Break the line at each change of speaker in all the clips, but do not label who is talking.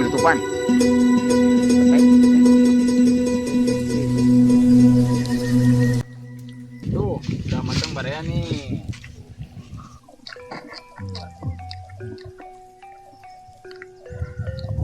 penutupan. Tuh, udah matang baraya nih.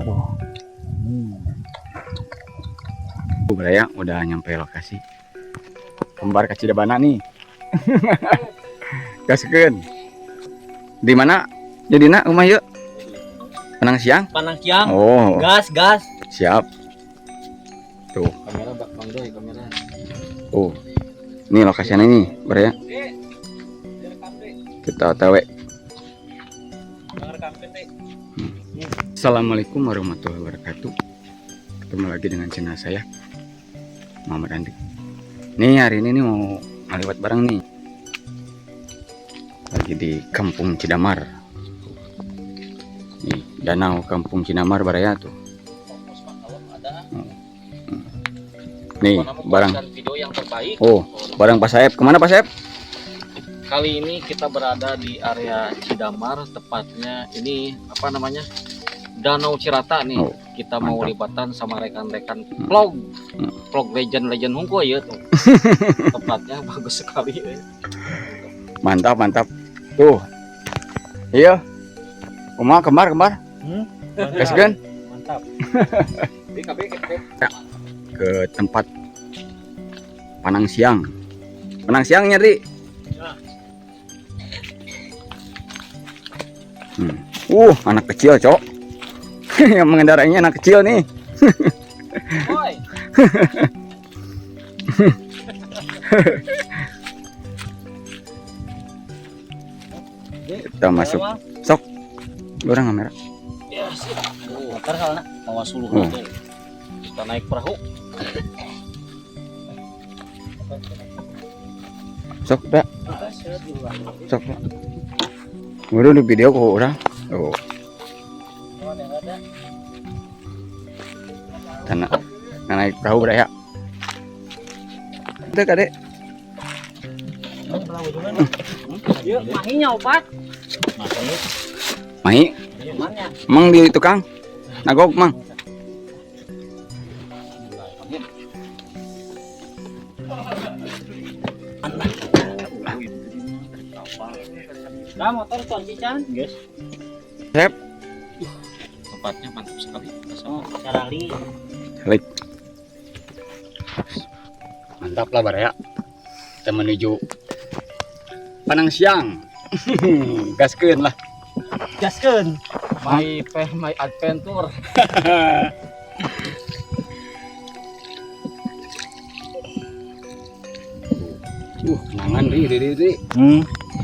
Aduh. Baraya udah nyampe lokasi. Kembar ke Cidabana nih. Gaskeun. Di mana? Jadi nak rumah yuk. Panang siang?
Panang siang.
Oh.
Gas.
Siap. Tuh.
Kamera Bang Doy, kamera.
Oh. Ini lokasinya nih, Baraya. Kita OTW. Assalamualaikum warahmatullahi wabarakatuh. Ketemu lagi dengan channel saya, Muhammad Andi. Nih hari ini nih mau ngaliwat barang nih. Lagi di Kampung Cidamar. Nih, danau Kampung Cidamar Baraya tuh. Nih, barang
video yang terbaik.
Oh, barang Pak Saeb. Kemana Pak Saeb?
Kali ini kita berada di area Cidamar, tepatnya ini apa namanya? Danau Cirata nih.
Oh,
kita mau
mantap.
lipatan sama rekan-rekan vlog. Vlog legend Hungkul ya tuh. Tempatnya bagus sekali ya.
Mantap. Tuh. Iya. Kembar. Gaskeun.
Mantap.
Ke tempat Panang Siang. Panang Siang nyari. Anak kecil, Cok. Yang mengendarainya anak kecil nih.
Oi.
Kita masuk. Sok. Orang kamera.
Ya, sih. Motor kalana bawa suluh teh. Kita naik perahu.
Sok dah. Sok. Baru di video kok orang. Oh. Tanah naik perahu Baraya. Itu Kadek.
Yuk, mahinya opat.
Mahi.
Mana?
Mang di tukang. Nagog mang.
Nah, motor kondisian, guys.
Sep.
Tempatnya mantap sekali. Oh, Sarali.
Klik. Mantap lah Baraya. Kita menuju Panang Siang. Gaskeun lah.
Gaskeun. My adventure.
Kenangan di.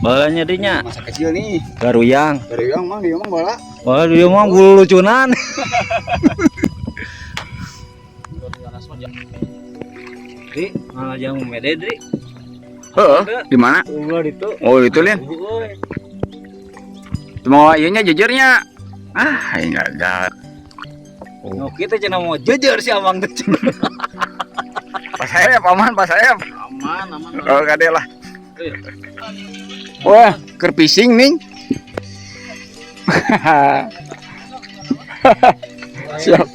Balanya dinya.
Masa kecil nih.
Garuyang.
Dari yang mang dia mang bola.
Wah, dia mah bulu lucunan. Dri, malah jangan mede, Dri.
Heeh, di mana?
Ulah itu.
Oh, itu Lin. Mau ieunya jejernya. Enggak.
Oh, kita cenah mau jejer si Amang teh.
Pas saya paman, pas saya.
Aman.
Oh, kade lah. Wah, keur fishing nih. Siap.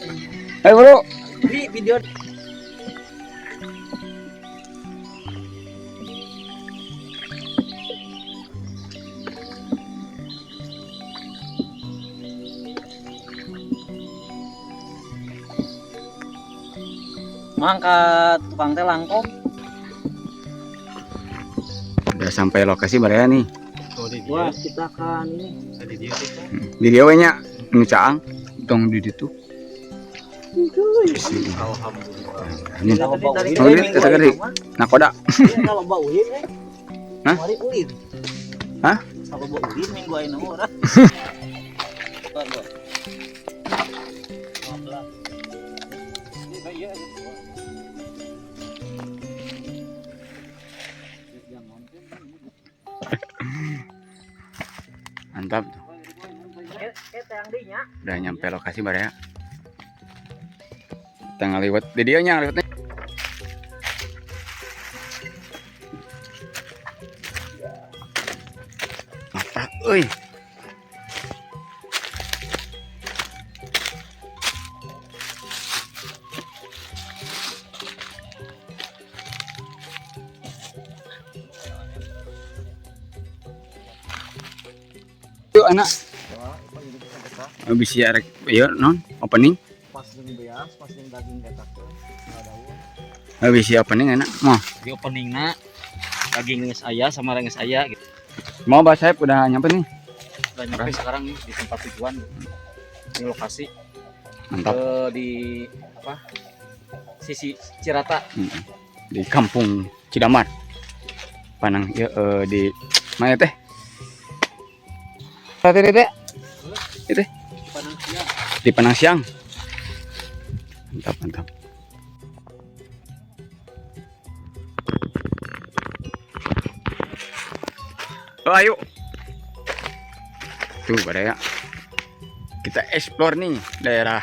Ayo, Bro.
Dri, video mangkat tukang teh langkong.
Udah sampai lokasi Baraya nih.
Wah, kita kan ini tadi dia kita.
Di dia we nya nu caang tong di ditu.
Alhamdulillah.
Ini. Oh, ini kata gede. Nakoda.
Kalau bau ulin
Hah?
Mari ulin.
Hah?
Kalau bau ulin minggu ayeuna mah.
Mantap tuh. Udah nyampe lokasi Baraya. Kita ngaliwat di dia nya ngaliwatnya. Apa? Euy. anak. Bisa arek ieu non opening.
Pas jeung beas, pas jeung daging ketak teh daun.
Bisa opening anak. Mau.
Di openingna daging geus aya sama geus aya gitu.
Mau Mbak Saib udah nyampe nih.
Udah nyampe sekarang nih di tempat tujuan. Di lokasi
Mantap.
di apa? Sisi Cirata.
Di Kampung Cidamar. Panang ya di mana teh? Tadi teh. Itu
Panang siang.
di Panangsiang. Mantap, mantap. Oh, ayo. Tuh, pada ya. Kita explore nih daerah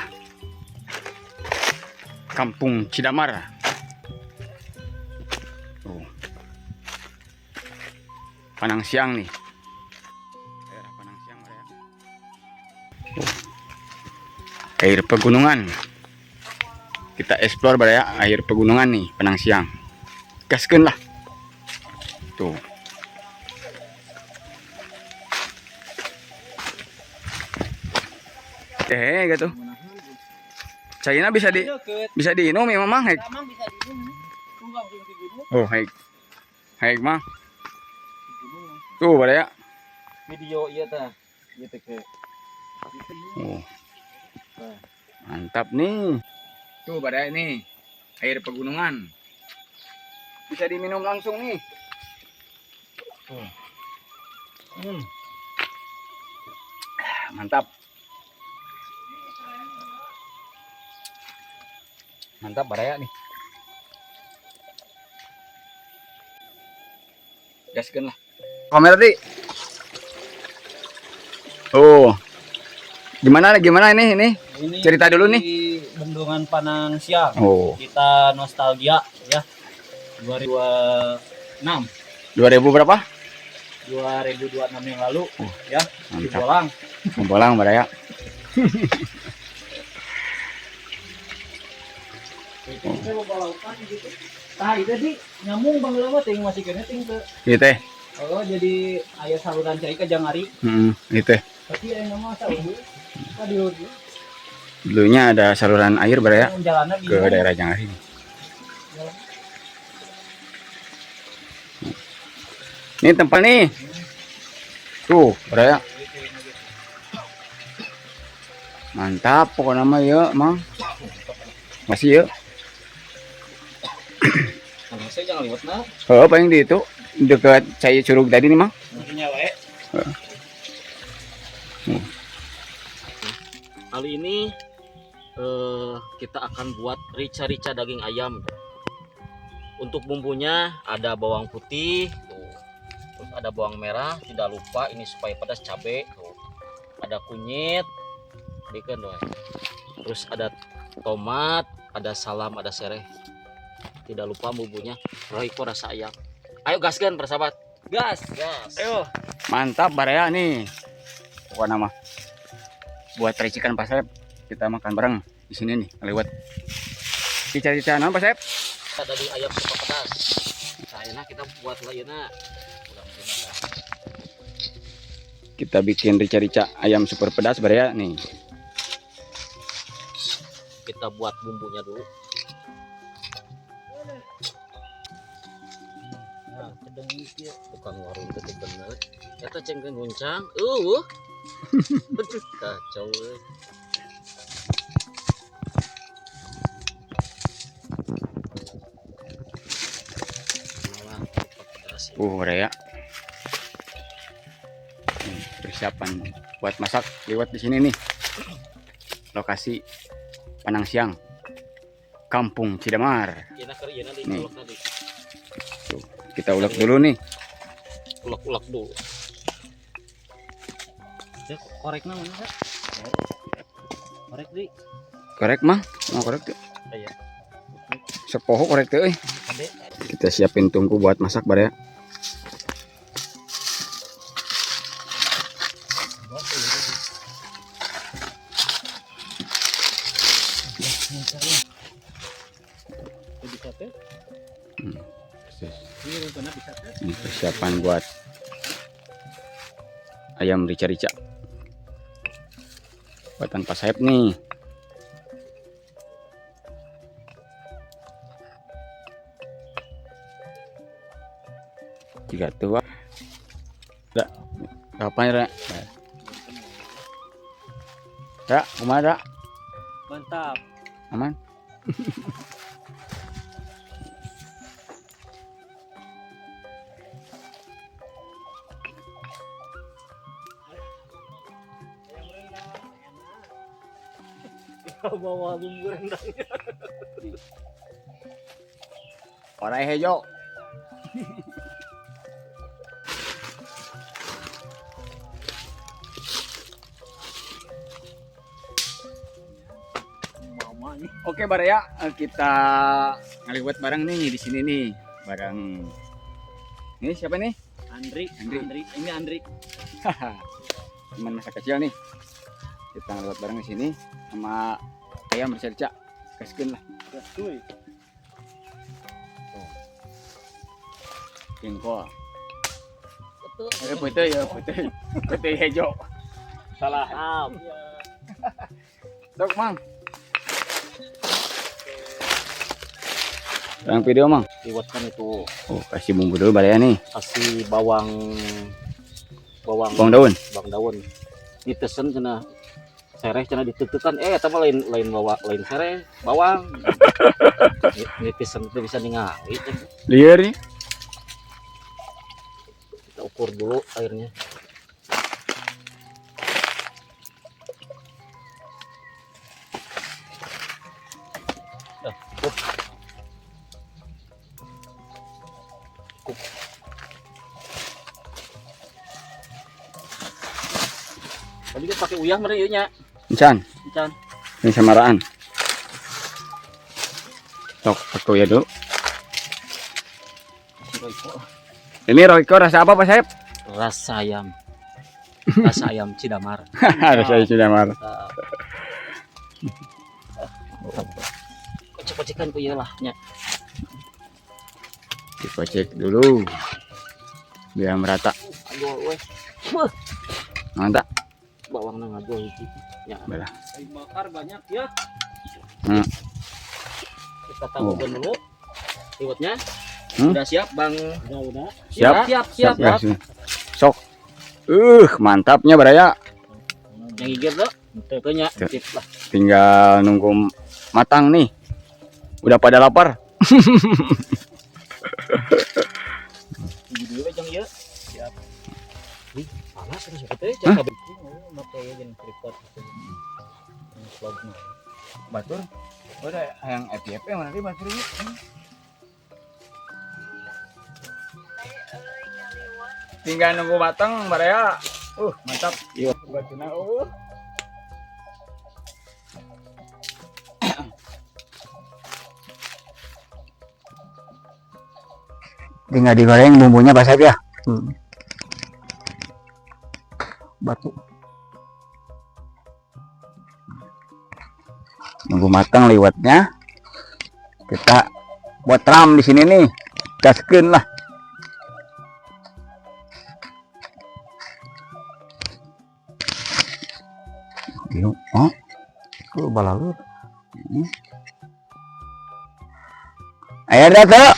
Kampung Cidamar. Tuh. Panangsiang nih. Daerah Panangsiang, pada ya. Air pegunungan. Kita explore pada ya air pegunungan nih Panangsiang. Gaskeun lah. Tuh. Gitu. Cairna bisa diinum ya mamang hek. Oh hek. Hek mah. Tuh pada ya.
Video ieu teh. Ieu teh ke.
Oh. Mantap nih. Tuh pada ini air pegunungan. Bisa diminum langsung nih. Mantap. Mantap baraya nih. Gaskeun lah. Kamera di. Oh. Gimana ini? Cerita dulu nih.
Di Bendungan Panangsiang.
Oh.
Kita nostalgia ya. 2006.
2000 berapa?
2026 yang lalu ya. Di
Mantap.
Bolang.
Bolang baraya.
Kita mau balaukan gitu. Tah itu sih nyambung Bang Lama ting masih kena ting ke.
Ieu teh.
Oh jadi aya saluran cai ke Jangari.
Ieu teh.
Tapi aya nama saluran. Aduh.
Dulunya ada saluran air baraya
Jalannya
ke daerah Jangari. Ini tempat nih. Tuh, baraya. Mantap pokoknya mah ya, Mang. Masih ya.
Saya jangan liwat nah.
Oh, paling di itu dekat Cai Curug tadi nih, Mang.
Mungkinnya wae. Kali ini kita akan buat rica-rica daging ayam. Untuk bumbunya ada bawang putih, tuh. Terus ada bawang merah, tidak lupa ini supaya pedas cabai, tuh. Ada kunyit, bikin doang. Terus ada tomat, ada salam, ada sereh. Tidak lupa bumbunya Royco rasa ayam. Ayo gaskan persahabat. Gas. Ayo.
Mantap baraya nih. Pokoknya mah buat ricikan Pak Saib, kita makan bareng di sini nih lewat. Rica-rica naon Pak Saib?
Daging ayam super pedas. Nah, kita buat lainnya.
Kita bikin rica-rica ayam super pedas baraya nih.
Kita buat bumbunya dulu. Nah, cedeng ieu tukang warung teh bener. Eta cengkeun guncang. Betul kacau euy.
Baraya. Persiapan buat masak lewat di sini nih. Lokasi Panangsiang. Kampung Cidamar. Nih. Tuh, kita ulek dulu nih.
Ulek dulu. Ya, koreknya mana, Kak? Korek di.
Korek mah, mau korek tuh.
Iya.
Sepoho korek tuh. Kita siapin tungku buat masak baraya. Ini persiapan buat ayam rica-rica. buatan Pak Saib nih. Tiga tua. Dak. Kapan ya? Ya, kumaha?
Mantap.
Aman.
Bawa bumbu rendangnya.
Orang hijau.
Mamanya.
Oke Baraya, kita ngaliwat bareng nih di sini nih. Bareng. Ini siapa nih?
Andri.
Andri.
Ini Andri.
Teman masa kecil nih. Kita ngaliwat bareng di sini sama ayam bercerca. Gaskeun lah.
Betul.
Jengkol.
Betul.
Putih ya, putih. Putih hijau.
Salah.
Sok, Mang. Yang video, Mang.
Liwatkan itu.
Oh, kasih bumbu dulu Baraya nih.
Kasih bawang
Bawang daun.
bawang daun. Ditesen cenah sereh cenah ditetekan eta mah lain sereh bawang. Nitisen itu bisa ningali.
Liar nih.
Kita ukur dulu airnya. Cukup. Tadi kita pakai uyah meureun ieu nya.
Encan.
Encan.
Ini samaraan. Sok, aku ya dulu. Ini Royco rasa apa Pak Saib?
Rasa ayam. Rasa ayam Cidamar.
Rasa sudah marah.
Kocek-kocekan ku ieu lah nya.
Dikocek dulu. Biar merata.
Aduh weh.
Mantap.
Bawangna ngaduh hiji. Ya.
Belah.
Kayu bakar banyak ya.
Hmm.
Kita tambahkan dulu. Liwatnya.
Hmm?
Udah siap, Bang? Udah.
Siap?
Siap.
Ya, sini. Sok. Mantapnya Baraya.
Yang hijau tuh. Tuh nya.
Tuh.
Sip lah.
Tinggal nunggu matang nih. Udah pada lapar.
Hiji dulu we jeung ieu. Siap. Ih, panas terus teh jangan kabeh. Make jeung tripod.
Batur. Udah yang FYP mana sih batur ini? Tinggal nunggu matang Baraya. Mantap.
Iya.
Batuna tinggal digoreng bumbunya Pak Saib ya. Batu. Nunggu matang liwatnya. Kita buat ram di sini nih. Gaskeun lah. Yuk, ku balalur. Ayo dah tuh.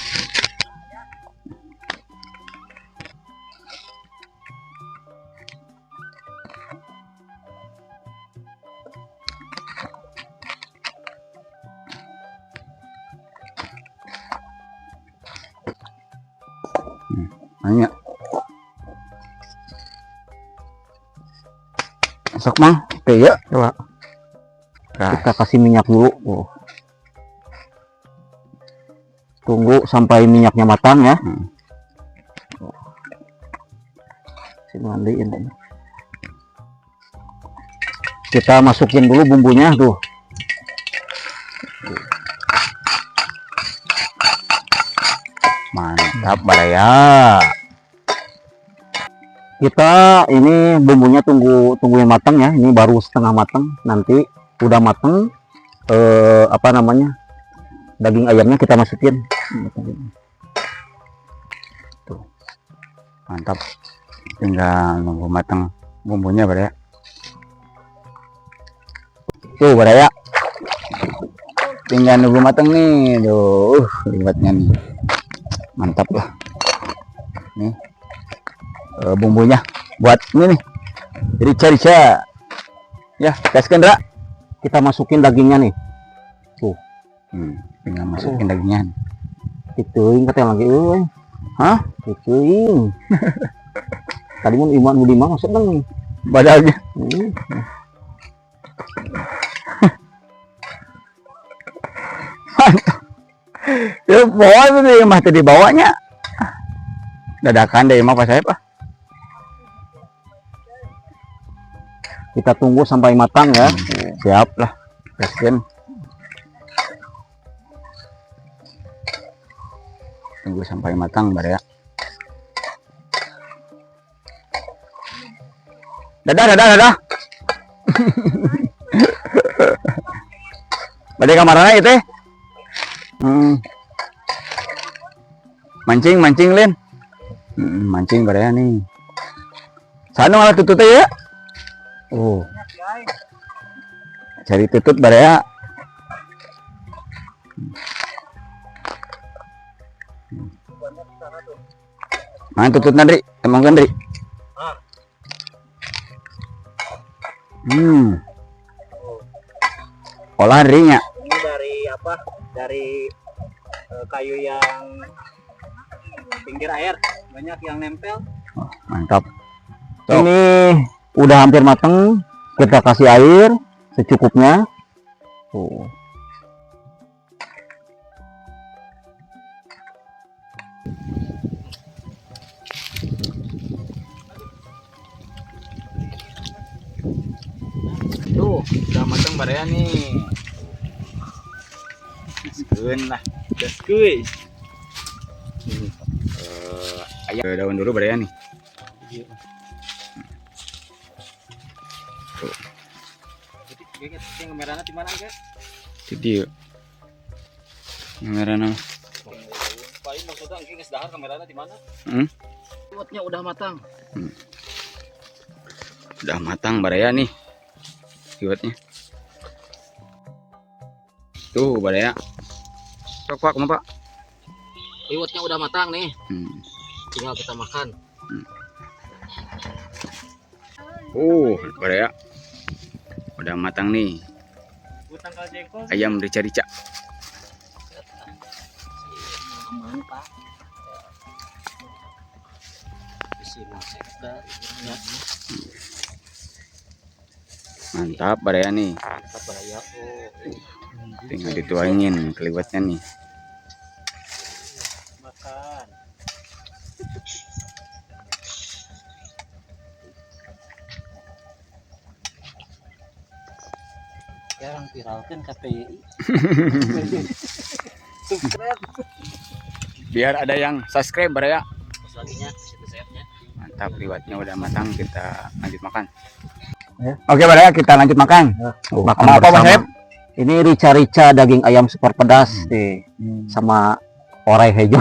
Banyak. Sok Mang, oke ya, coba. Kita kasih minyak dulu. Tunggu sampai minyaknya matang ya. Mandiin. Kita masukin dulu bumbunya tuh. Mantap Baraya. Kita ini bumbunya tungguin matang ya. Ini baru setengah matang. Nanti udah matang daging ayamnya kita masukin. Tuh. Mantap. Tinggal nunggu matang bumbunya Baraya. Tuh Baraya. Tinggal nunggu matang nih. Tuh, liwatnya nih. Mantap lah. Nih. Bumbunya buat ini nih. Rica-rica. Ya, gaskan Ra.
Kita masukin dagingnya nih. Tuh.
Tinggal masukin dagingnya.
Dituing katanya lagi euy.
Hah?
Dituing. Tadi mun Iman Budiman sedang
Badalnya. Ya, bawa itu mah tadi bawanya. Dadakan deh mah pas saya Pak.
Kita tunggu sampai matang ya.
Siap lah. Gaskan. Tunggu sampai matang Baraya. Dadah. Bade kamarana itu teh. Mancing Lin. Mancing Baraya nih. Sana malah tutut ya. Oh. Cari tutut Baraya. Mana tutut Nandri? Emang Nandri? Olahan ringnya.
Ini dari apa? Dari kayu yang pinggir air, banyak yang nempel.
Mantap.
Ini udah hampir mateng. Kita kasih air secukupnya. Tuh.
Tuh, udah matang Baraya nih. Gaskeun lah.
Gaskuy.
Ayam daun dulu Baraya nih.
Yang merahnya di mana, guys?
Jadi merahnya.
Paling maksudnya engke geus dahar kamerana di mana? Liwatnya udah matang.
Udah matang Baraya nih. Liwatnya. Tuh Baraya. Pak, Pak.
Liwatnya udah matang nih. Tinggal kita makan.
Baraya. Udah matang nih. Ayam rica-rica.
Aman, Pak.
Mantap Baraya nih.
Mantap Baraya.
Tinggal dituangin keliwatnya nih.
Makan. Sekarang viralkan KPI.
Biar ada yang subscribe Baraya.
Selanjutnya situ sayapnya.
Mantap, liwatnya udah matang, kita lanjut makan. Oke Baraya, kita lanjut makan.
Makan
Sama apa Mas
bersama.
Saib?
Ini rica-rica daging ayam super pedas nih. Sama orai hejo.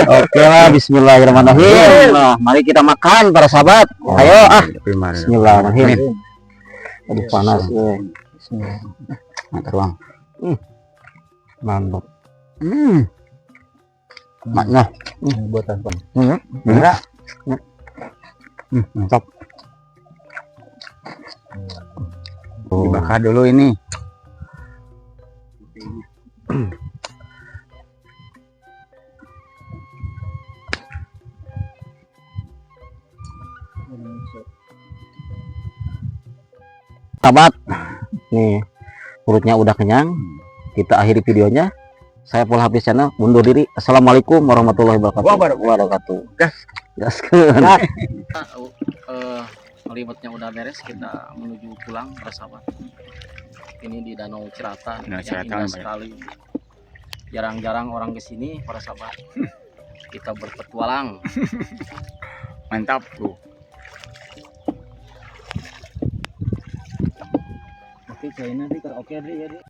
Oke lah, bismillahirrahmanirrahim. Nah, mari kita makan para sahabat. Ayo Bismillahirrahmanirrahim. Aduh panas Bismillah.
Mantap Bang.
Mantap.
Maknya.
Buatan Bang.
Bener. Mantap. Dibakar dulu ini.
Sahabat, nih perutnya udah kenyang. Kita akhiri videonya. Saya Paul Hafiz Channel mundur diri. Assalamualaikum warahmatullahi wabarakatuh. Gas.
Liwatnya udah beres, kita menuju pulang para sahabat. Ini di Danau Cirata,
Danau
yang
Cirata,
indah
Pak.
sekali. Jarang-jarang orang kesini para sahabat. Kita berpetualang.
Mantap tuh.
Oke, nanti oke deh ya.